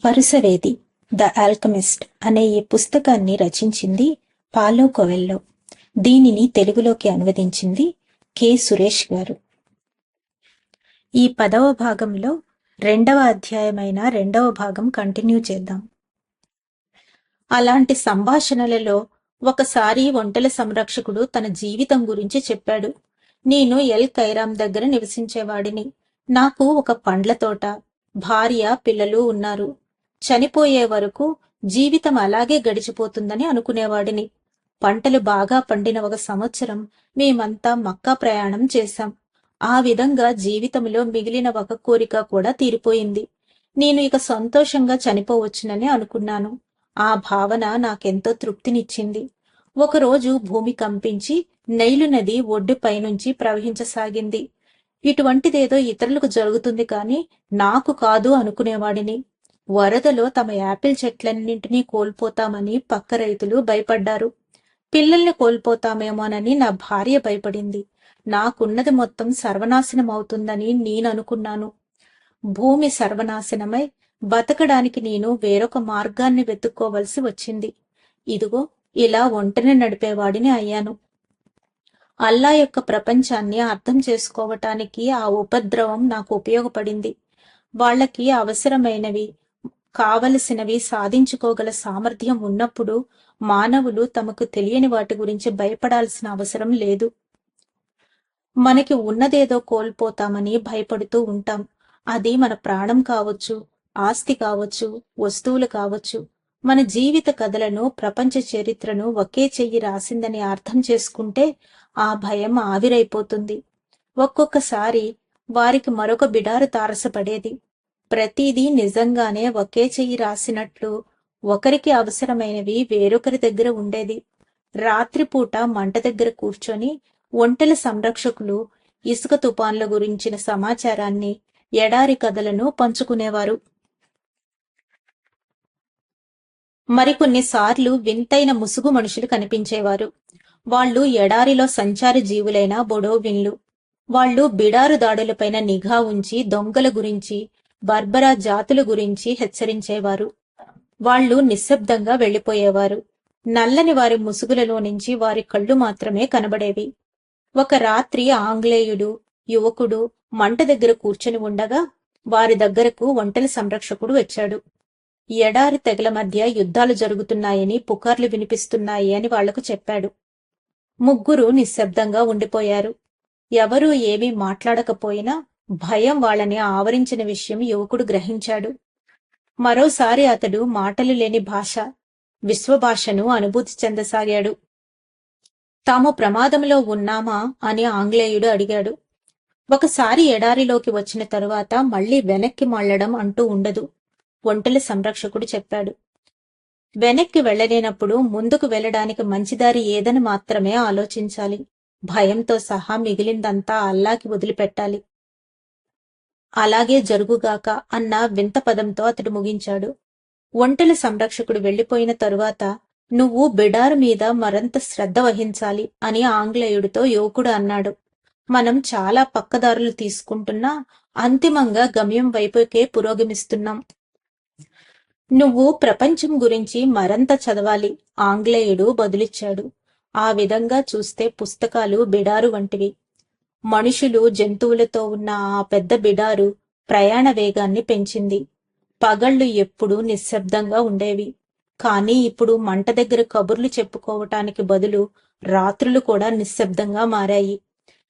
వరుసవేది the Alchemist అనే ఈ పుస్తకాన్ని రచించింది పాలో కొవెల్లో. దీనిని తెలుగులోకి అనువదించింది కె సురేష్ గారు. ఈ 10వ భాగంలో 2వ అధ్యాయమైన 2వ భాగం కంటిన్యూ చేద్దాం. అలాంటి సంభాషణలలో ఒకసారి ఒంటెల సంరక్షకుడు తన జీవితం గురించి చెప్పాడు. నేను ఎల్ కైరామ్ దగ్గర నివసించేవాడిని. నాకు ఒక పండ్ల తోట, భార్య, పిల్లలు ఉన్నారు. చనిపోయే వరకు జీవితం అలాగే గడిచిపోతుందని అనుకునేవాడిని. పంటలు బాగా పండిన ఒక సంవత్సరం మేమంతా మక్కా ప్రయాణం చేశాం. ఆ విధంగా జీవితంలో మిగిలిన ఒక కోరిక కూడా తీరిపోయింది. నేను ఇక సంతోషంగా చనిపోవచ్చునని అనుకున్నాను. ఆ భావన నాకెంతో తృప్తినిచ్చింది. ఒకరోజు భూమి కంపించి నైలు నది ఒడ్డుపై నుంచి ప్రవహించసాగింది. ఇటువంటిదేదో ఇతరులకు జరుగుతుంది కాని నాకు కాదు అనుకునేవాడిని. వరదలో తమ యాపిల్ చెట్లన్నింటినీ కోల్పోతామని పక్క రైతులు భయపడ్డారు. పిల్లల్ని కోల్పోతామేమోనని నా భార్య భయపడింది. నాకున్నది మొత్తం సర్వనాశనం అవుతుందని నేననుకున్నాను. భూమి సర్వనాశనమై బతకడానికి నేను వేరొక మార్గాన్ని వెతుక్కోవలసి వచ్చింది. ఇదిగో ఇలా ఒంటరిని నడిపేవాడిని అయ్యాను. అల్లా యొక్క ప్రపంచాన్ని అర్థం చేసుకోవటానికి ఆ ఉపద్రవం నాకు ఉపయోగపడింది. వాళ్ళకి అవసరమైనవి, కావలసినవి సాధించుకోగల సామర్థ్యం ఉన్నప్పుడు మానవులు తమకు తెలియని వాటి గురించి భయపడాల్సిన అవసరం లేదు. మనకి ఉన్నదేదో కోల్పోతామని భయపడుతూ ఉంటాం. అది మన ప్రాణం కావచ్చు, ఆస్తి కావచ్చు, వస్తువులు కావచ్చు. మన జీవిత కథలను, ప్రపంచ చరిత్రను ఒకే చెయ్యి రాసిందని అర్థం చేసుకుంటే ఆ భయం ఆవిరైపోతుంది. ఒక్కొక్కసారి వారికి మరొక బిడారు తారసపడేది. ప్రతిదీ నిజంగానే ఒకే చెయ్యి రాసినట్లు ఒకరికి అవసరమైనవి వేరొకరి దగ్గర ఉండేది. రాత్రిపూట మంట దగ్గర కూర్చొని ఒంటెల సంరక్షకులు ఇసుక తుపాన్ల గురించిన సమాచారాన్ని, ఎడారి కథలను పంచుకునేవారు. మరికొన్నిసార్లు వింతైన ముసుగు మనుషులు కనిపించేవారు. వాళ్ళు ఎడారిలో సంచారి జీవులైన బొడోవిన్లు. వాళ్ళు బిడారు దాడులపైన నిఘా ఉంచి దొంగల గురించి, బర్బరా జాతుల గురించి హెచ్చరించేవారు. వాళ్ళు నిశ్శబ్దంగా వెళ్లిపోయేవారు. నల్లని వారి ముసుగులలో నుంచి వారి కళ్ళు మాత్రమే కనబడేవి. ఒక రాత్రి ఆంగ్లేయుడు యువకుడు మంట దగ్గర కూర్చొని ఉండగా వారి దగ్గరకు ఒంటెల సంరక్షకుడు వచ్చాడు. ఎడారి తెగల మధ్య యుద్ధాలు జరుగుతున్నాయని పుకార్లు వినిపిస్తున్నాయి అని వాళ్లకు చెప్పాడు. ముగ్గురు నిశ్శబ్దంగా ఉండిపోయారు. ఎవరూ ఏమీ మాట్లాడకపోయినా భయం వాళ్ళని ఆవరించిన విషయం యువకుడు గ్రహించాడు. మరోసారి అతడు మాటలు లేని భాష, విశ్వభాషను అనుభూతి చెందసాగాడు. తాము ప్రమాదంలో ఉన్నామా అని ఆంగ్లేయుడు అడిగాడు. ఒకసారి ఎడారిలోకి వచ్చిన తరువాత మళ్లీ వెనక్కి మళ్లడం అంటూ ఉండదు, ఒంటెల సంరక్షకుడు చెప్పాడు. వెనక్కి వెళ్లలేనప్పుడు ముందుకు వెళ్లడానికి మంచిదారి ఏదని మాత్రమే ఆలోచించాలి. భయంతో సహా మిగిలిందంతా అల్లాకి వదిలిపెట్టాలి. అలాగే జరుగుగాక అన్న వింత పదంతో అతడు ముగించాడు. ఒంటెల సంరక్షకుడు వెళ్లిపోయిన తరువాత నువ్వు బిడారు మీద మరంత శ్రద్ధ వహించాలి అని ఆంగ్లేయుడితో యువకుడు అన్నాడు. మనం చాలా పక్కదారులు తీసుకుంటున్నా అంతిమంగా గమ్యం వైపుకే పురోగమిస్తున్నాం. నువ్వు ప్రపంచం గురించి మరంత చదవాలి, ఆంగ్లేయుడు బదులిచ్చాడు. ఆ విధంగా చూస్తే పుస్తకాలు బిడారు వంటివి. మనుషులు, జంతువులతో ఉన్న ఆ పెద్ద బిడారు ప్రయాణ వేగాన్ని పెంచింది. పగళ్లు ఎప్పుడూ నిశ్శబ్దంగా ఉండేవి. కానీ ఇప్పుడు మంట దగ్గర కబుర్లు చెప్పుకోవటానికి బదులు రాత్రులు కూడా నిశ్శబ్దంగా మారాయి.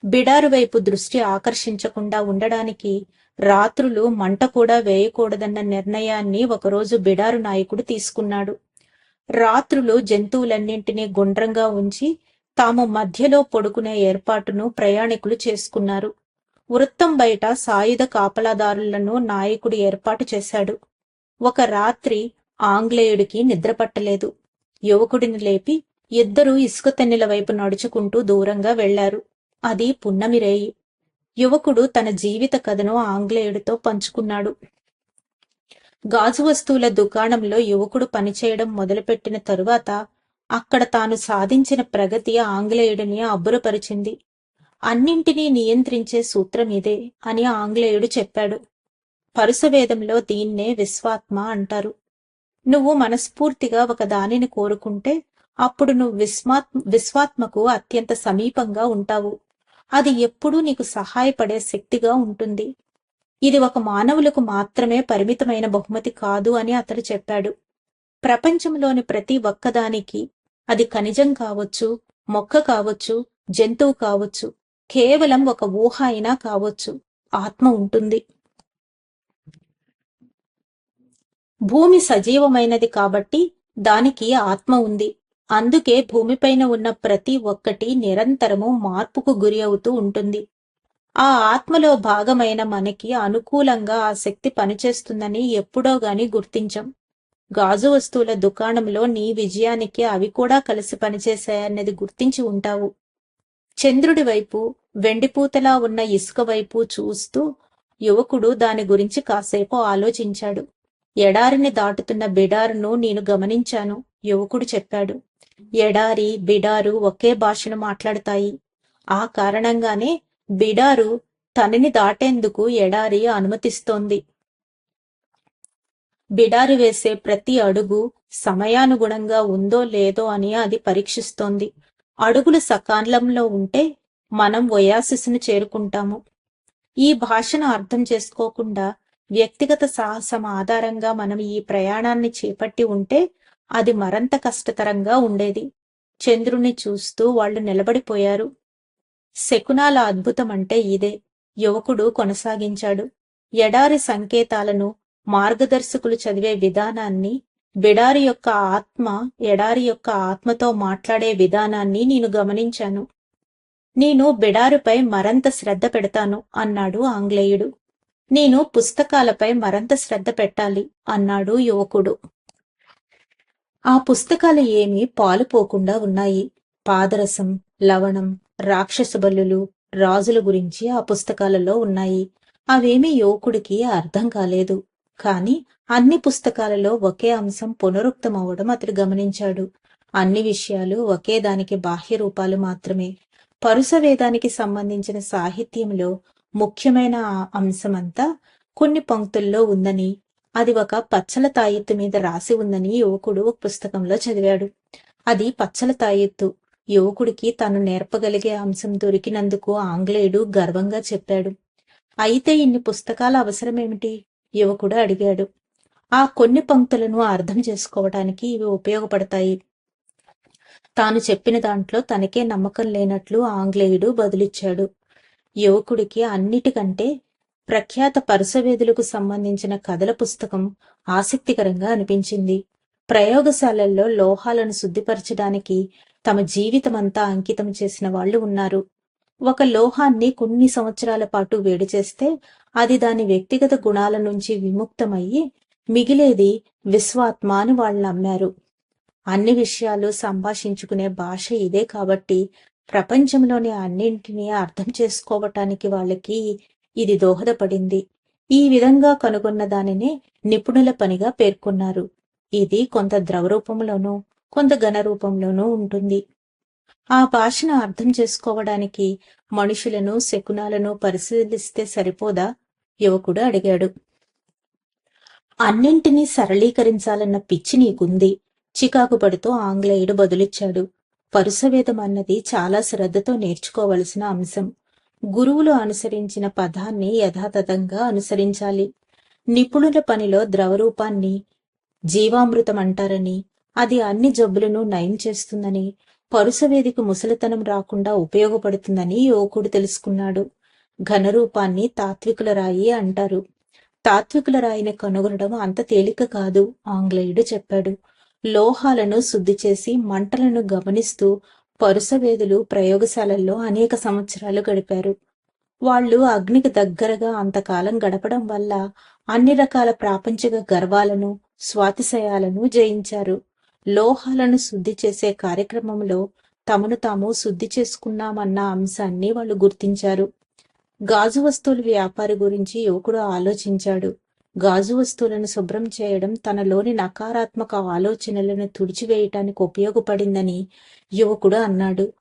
బిడారు వైపు దృష్టి ఆకర్షించకుండా ఉండడానికి రాత్రులు మంట కూడా వేయకూడదన్న నిర్ణయాన్ని ఒకరోజు బిడారు నాయకుడు తీసుకున్నాడు. రాత్రులు జంతువులన్నింటినీ గుండ్రంగా ఉంచి తాము మధ్యలో పడుకునే ఏర్పాటును ప్రయాణికులు చేసుకున్నారు. వృత్తం బయట సాయుధ కాపలాదారులను నాయకుడు ఏర్పాటు చేశాడు. ఒక రాత్రి ఆంగ్లేయుడికి నిద్రపట్టలేదు. యువకుడిని లేపి ఇద్దరూ ఇసుక తెన్నెల వైపు నడుచుకుంటూ దూరంగా వెళ్లారు. అది పున్నమి రేయి. యువకుడు తన జీవిత కథను ఆంగ్లేయుడితో పంచుకున్నాడు. గాజు వస్తువుల దుకాణంలో యువకుడు పనిచేయడం మొదలుపెట్టిన తరువాత అక్కడ తాను సాధించిన ప్రగతి ఆంగ్లేయుడిని అబ్బురపరిచింది. అన్నింటినీ నియంత్రించే సూత్రం ఇదే అని ఆంగ్లేయుడు చెప్పాడు. పరుసవేదంలో దీన్నే విశ్వాత్మ అంటారు. నువ్వు మనస్ఫూర్తిగా ఒక దానిని కోరుకుంటే అప్పుడు నువ్వు విశ్వాత్మకు అత్యంత సమీపంగా ఉంటావు. అది ఎప్పుడూ నీకు సహాయపడే శక్తిగా ఉంటుంది. ఇది ఒక మానవులకు మాత్రమే పరిమితమైన బహుమతి కాదు అని అతడు చెప్పాడు. ప్రపంచంలోని ప్రతి ఒక్కదానికి, అది ఖనిజం కావచ్చు, మొక్క కావచ్చు, జంతువు కావచ్చు, కేవలం ఒక ఊహ అయినా కావచ్చు, ఆత్మ ఉంటుంది. భూమి సజీవమైనది కాబట్టి దానికి ఆత్మ ఉంది. అందుకే భూమిపైన ఉన్న ప్రతి ఒక్కటి నిరంతరము మార్పుకు గురి అవుతూ ఉంటుంది. ఆ ఆత్మలో భాగమైన మనకి అనుకూలంగా ఆ శక్తి పనిచేస్తుందని ఎప్పుడో గాని గుర్తించం. గాజు వస్తువుల దుకాణంలో నీ విజయానికి అవి కూడా కలిసి పనిచేశాయన్నది గుర్తించి ఉంటావు. చంద్రుడి వైపు, వెండిపూతలా ఉన్న ఇసుక వైపు చూస్తూ యువకుడు దాని గురించి కాసేపు ఆలోచించాడు. ఎడారిని దాటుతున్న బిడారును నేను గమనించాను, యువకుడు చెప్పాడు. ఎడారి, బిడారు ఒకే భాషను మాట్లాడతాయి. ఆ కారణంగానే బిడారు తనని దాటేందుకు ఎడారి అనుమతిస్తోంది. బిడారు వేసే ప్రతి అడుగు సమయానుగుణంగా ఉందో లేదో అని అది పరీక్షిస్తోంది. అడుగులు సకాలంలో ఉంటే మనం ఒయాసిస్ను చేరుకుంటాము. ఈ భాషను అర్థం చేసుకోకుండా వ్యక్తిగత సాహసం ఆధారంగా మనం ఈ ప్రయాణాన్ని చేపట్టి ఉంటే అది మరింత కష్టతరంగా ఉండేది. చంద్రుణ్ణి చూస్తూ వాళ్ళు నిలబడిపోయారు. శకునాల అద్భుతం అంటే ఇదే, యువకుడు కొనసాగించాడు. ఎడారి సంకేతాలను మార్గదర్శకులు చదివే విధానాన్ని, ఎడారి యొక్క ఆత్మతో మాట్లాడే విధానాన్ని నేను గమనించాను. నేను బిడారుపై మరంత శ్రద్ధ పెడతాను అన్నాడు ఆంగ్లేయుడు. నేను పుస్తకాలపై మరంత శ్రద్ధ పెట్టాలి అన్నాడు యువకుడు. ఆ పుస్తకాలు ఏమీ పాలుపోకుండా ఉన్నాయి. పాదరసం, లవణం, రాక్షస బలులు, రాజుల గురించి ఆ పుస్తకాలలో ఉన్నాయి. అవేమీ యువకుడికి అర్థం కాలేదు. కాని అన్ని పుస్తకాలలో ఒకే అంశం పునరుక్తమవడం అతడు గమనించాడు. అన్ని విషయాలు ఒకే దానికి బాహ్య రూపాలు మాత్రమే. పరుసవేదానికి సంబంధించిన సాహిత్యంలో ముఖ్యమైన అంశమంతా కొన్ని పంక్తుల్లో ఉందని, అది ఒక పచ్చల తాయెత్తు మీద రాసి ఉందని యువకుడు ఒక పుస్తకంలో చదివాడు. అది పచ్చల తాయెత్తు. యువకుడికి తను నేర్పగలిగే అంశం దొరికినందుకు ఆంగ్లేయుడు గర్వంగా చెప్పాడు. అయితే ఇన్ని పుస్తకాల అవసరమేమిటి? యువకుడు అడిగాడు. ఆ కొన్ని పంక్తులను అర్థం చేసుకోవటానికి ఇవి ఉపయోగపడతాయి. తాను చెప్పిన దాంట్లో తనకే నమ్మకం లేనట్లు ఆంగ్లేయుడు బదులిచ్చాడు. యువకుడికి అన్నిటికంటే ప్రఖ్యాత పరుసవేదులకు సంబంధించిన కథల పుస్తకం ఆసక్తికరంగా అనిపించింది. ప్రయోగశాలల్లో లోహాలను శుద్ధిపరచడానికి తమ జీవితమంతా అంకితం చేసిన వాళ్ళు ఉన్నారు. ఒక లోహాన్ని కొన్ని సంవత్సరాల పాటు వేడి చేస్తే అది దాని వ్యక్తిగత గుణాల నుంచి విముక్తమయ్యి మిగిలేది విశ్వాత్మ అని వాళ్ళు నమ్మారు. అన్ని విషయాలు సంభాషించుకునే భాష ఇదే కాబట్టి ప్రపంచంలోని అన్నింటినీ అర్థం చేసుకోవటానికి వాళ్ళకి ఇది దోహదపడింది. ఈ విధంగా కనుగొన్న దానినే నిపుణుల పనిగా పేర్కొన్నారు. ఇది కొంత ద్రవ రూపంలోనూ, కొంత ఘన రూపంలోనూ ఉంటుంది. ఆ భాషను అర్థం చేసుకోవడానికి మనుషులను, శకునాలను పరిశీలిస్తే సరిపోదా? యువకుడు అడిగాడు. అన్నింటినీ సరళీకరించాలన్న పిచ్చి నీకుంది, చికాకు పడుతూ ఆంగ్లేయుడు బదులిచ్చాడు. పరుసవేదం అన్నది చాలా శ్రద్ధతో నేర్చుకోవలసిన అంశం. గురువులు అనుసరించిన పదాన్ని యథాతథంగా అనుసరించాలి. నిపుణుల పనిలో ద్రవరూపాన్ని జీవామృతం అంటారని, అది అన్ని జబ్బులను నయం చేస్తుందని, పరుసవేదికి ముసలితనం రాకుండా ఉపయోగపడుతుందని యువకుడు తెలుసుకున్నాడు. ఘనరూపాన్ని తాత్వికుల రాయి అంటారు. తాత్వికుల రాయిని కనుగొనడం అంత తేలిక కాదు, ఆంగ్లేయుడు చెప్పాడు. లోహాలను శుద్ధి చేసి మంటలను గమనిస్తూ పరుసవేదులు ప్రయోగశాలల్లో అనేక సంవత్సరాలు గడిపారు. వాళ్ళు అగ్నికి దగ్గరగా అంతకాలం గడపడం వల్ల అన్ని రకాల ప్రాపంచిక గర్వాలను, స్వాతిశయాలను జయించారు. లోహాలను శుద్ధి చేసే కార్యక్రమంలో తమను తాము శుద్ధి చేసుకున్నామన్న అంశాన్ని వాళ్ళు గుర్తించారు. గాజు వస్తువుల వ్యాపారి గురించి యువకుడు ఆలోచించాడు. గాజు వస్తువులను శుభ్రం చేయడం తనలోని నకారాత్మక ఆలోచనలను తుడిచివేయటానికి ఉపయోగపడిందని యువకుడు అన్నాడు.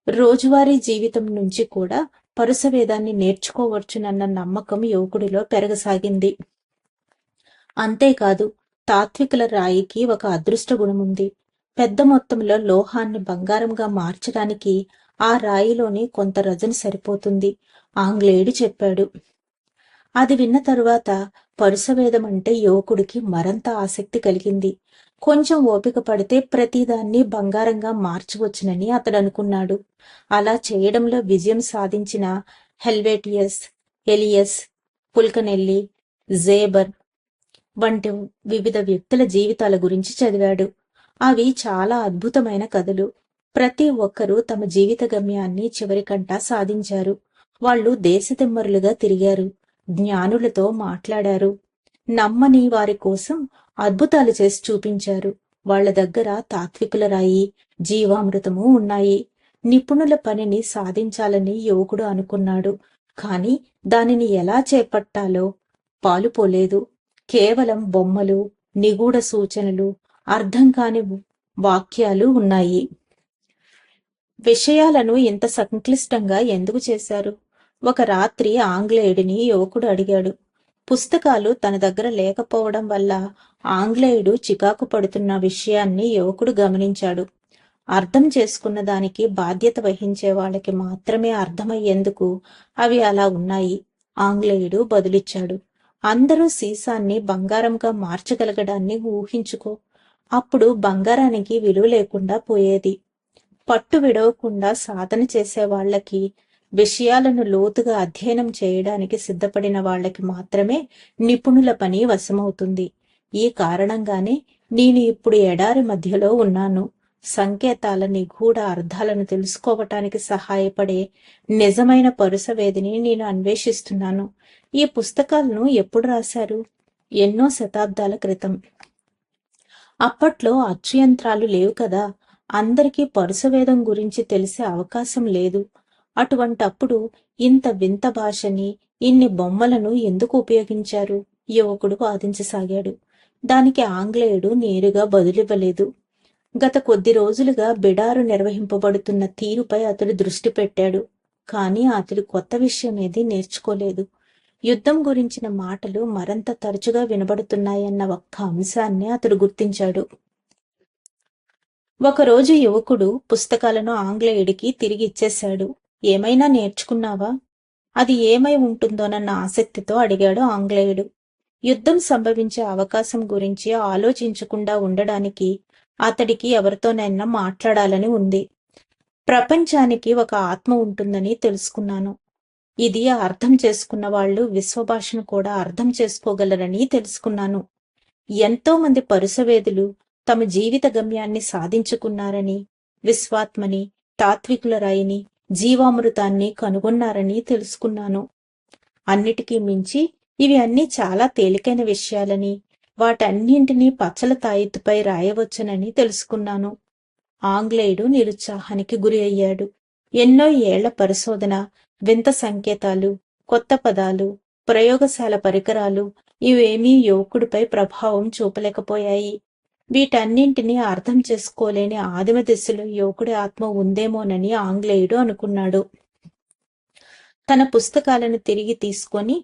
రోజువారీ జీవితం నుంచి కూడా పరుసవేదాన్ని నేర్చుకోవచ్చునన్న నమ్మకం యువకుడిలో పెరగసాగింది. అంతేకాదు, తాత్వికుల రాయికి ఒక అదృష్ట గుణముంది. పెద్ద మొత్తంలో లోహాన్ని బంగారంగా మార్చడానికి ఆ రాయిలోని కొంత రజని సరిపోతుంది, ఆంగ్లేయుడు చెప్పాడు. అది విన్న తరువాత పరుసవేదం అంటే యువకుడికి మరంత ఆసక్తి కలిగింది. కొంచెం ఓపిక పడితే ప్రతిదాన్ని బంగారంగా మార్చవచ్చునని అతడు అనుకున్నాడు. అలా చేయడంలో విజయం సాధించిన హెల్వేటియస్, ఎలియస్, పుల్కనెల్లి, జేబర్ వంటి వివిధ వ్యక్తుల జీవితాల గురించి చదివాడు. అవి చాలా అద్భుతమైన కథలు. ప్రతి ఒక్కరూ తమ జీవిత గమ్యాన్ని చివరికంటా సాధించారు. వాళ్ళు దేశదిమ్మరులుగా తిరిగారు, జ్ఞానులతో మాట్లాడారు, నమ్మని వారి కోసం అద్భుతాలు చేసి చూపించారు. వాళ్ల దగ్గర తాత్వికుల రాయి, జీవామృతము ఉన్నాయి. నిపుణుల పనిని సాధించాలని యువకుడు అనుకున్నాడు. కాని దానిని ఎలా చేపట్టాలో పాలుపోలేదు. కేవలం బొమ్మలు, నిగూఢ సూచనలు, అర్థం కాని వాక్యాలు ఉన్నాయి. విషయాలను ఇంత సంక్లిష్టంగా ఎందుకు చేశారు? ఒక రాత్రి ఆంగ్లేయుడిని యువకుడు అడిగాడు. పుస్తకాలు తన దగ్గర లేకపోవడం వల్ల ఆంగ్లేయుడు చికాకు పడుతున్న విషయాన్ని యువకుడు గమనించాడు. అర్థం చేసుకున్న దానికి బాధ్యత వహించే వాళ్ళకి మాత్రమే అర్థమయ్యేందుకు అవి అలా ఉన్నాయి, ఆంగ్లేయుడు బదులిచ్చాడు. అందరూ సీసాన్ని బంగారంగా మార్చగలగడాన్ని ఊహించుకో. అప్పుడు బంగారానికి విలువ లేకుండా పోయేది. పట్టు విడవకుండా సాధన చేసే వాళ్లకి, విషయాలను లోతుగా అధ్యయనం చేయడానికి సిద్ధపడిన వాళ్లకి మాత్రమే నిపుణుల పని వశమవుతుంది. ఈ కారణంగానే నేను ఇప్పుడు ఎడారి మధ్యలో ఉన్నాను. సంకేతాల నిగూఢ అర్థాలను తెలుసుకోవటానికి సహాయపడే నిజమైన పరుసవేదిని నేను అన్వేషిస్తున్నాను. ఈ పుస్తకాలను ఎప్పుడు రాశారు? ఎన్నో శతాబ్దాల క్రితం. అప్పట్లో అచ్చుయంత్రాలు లేవు కదా. అందరికీ పరుసవేదం గురించి తెలిసే అవకాశం లేదు. అటువంటప్పుడు ఇంత వింత భాషని, ఇన్ని బొమ్మలను ఎందుకు ఉపయోగించారు? యువకుడు వాదించసాగాడు. దానికి ఆంగ్లేయుడు నేరుగా బదులివ్వలేదు. గత కొద్ది రోజులుగా బిడారు నిర్వహింపబడుతున్న తీరుపై అతడు దృష్టి పెట్టాడు. కానీ అతడు కొత్త విషయమేది నేర్చుకోలేదు. యుద్ధం గురించిన మాటలు మరంత తరచుగా వినబడుతున్నాయన్న ఒక్క అంశాన్ని అతడు గుర్తించాడు. ఒకరోజు యువకుడు పుస్తకాలను ఆంగ్లేయుడికి తిరిగి ఇచ్చేశాడు. ఏమైనా నేర్చుకున్నావా? అది ఏమై ఉంటుందోనన్న ఆసక్తితో అడిగాడు ఆంగ్లేయుడు. యుద్ధం సంభవించే అవకాశం గురించి ఆలోచించకుండా ఉండడానికి అతడికి ఎవరితోనైనా మాట్లాడాలని ఉంది. ప్రపంచానికి ఒక ఆత్మ ఉంటుందని తెలుసుకున్నాను. ఇది అర్థం చేసుకున్న వాళ్ళు విశ్వభాషను కూడా అర్థం చేసుకోగలరని తెలుసుకున్నాను. ఎంతో మంది పరుసవేదులు తమ జీవిత గమ్యాన్ని సాధించుకున్నారని, విశ్వాత్మని, తాత్వికుల రాయిని, జీవామృతాన్ని కనుగొన్నారని తెలుసుకున్నాను. అన్నిటికీ మించి ఇవి అన్నీ చాలా తేలికైన విషయాలని, వాటన్నింటినీ పచ్చల తాయిత్తుపై రాయవచ్చునని తెలుసుకున్నాను. ఆంగ్లేయుడు నిరుత్సాహానికి గురి అయ్యాడు. ఎన్నో ఏళ్ల పరిశోధన, వింత సంకేతాలు, కొత్త పదాలు, ప్రయోగశాల పరికరాలు ఇవేమీ యువకుడిపై ప్రభావం చూపలేకపోయాయి. వీటన్నింటినీ అర్థం చేసుకోలేని ఆదిమ దశలో యువకుడి ఆత్మ ఉందేమోనని ఆంగ్లేయుడు అనుకున్నాడు. తన పుస్తకాలను తిరిగి తీసుకొని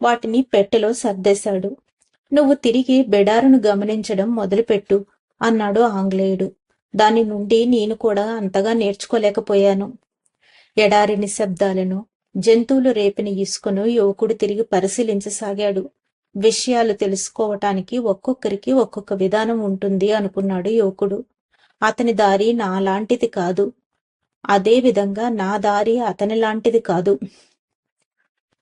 వాటిని పెట్టెలో సర్దేశాడు. నువ్వు తిరిగి బెడారును గమనించడం మొదలుపెట్టు అన్నాడు ఆంగ్లేయుడు. దాని నుండి నేను కూడా అంతగా నేర్చుకోలేకపోయాను. ఎడారి నిశ్శబ్దాలను, జంతువులు రేపిన ఇసుకను యువకుడు తిరిగి పరిశీలించసాగాడు. విషయాలు తెలుసుకోవటానికి ఒక్కొక్కరికి ఒక్కొక్క విధానం ఉంటుంది అనుకున్నాడు యువకుడు. అతని దారి నాలాంటిది కాదు, అదే విధంగా నా దారి అతని లాంటిది కాదు.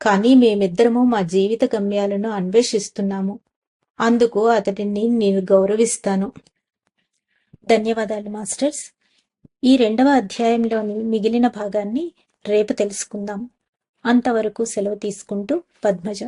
కానీ మేమిద్దరము మా జీవిత గమ్యాలను అన్వేషిస్తున్నాము. అందుకు అతడిని నేను గౌరవిస్తాను. ధన్యవాదాలు మాస్టర్స్. ఈ 2వ అధ్యాయంలోని మిగిలిన భాగాన్ని రేపు తెలుసుకుందాం. అంతవరకు సెలవు తీసుకుంటూ పద్మజ.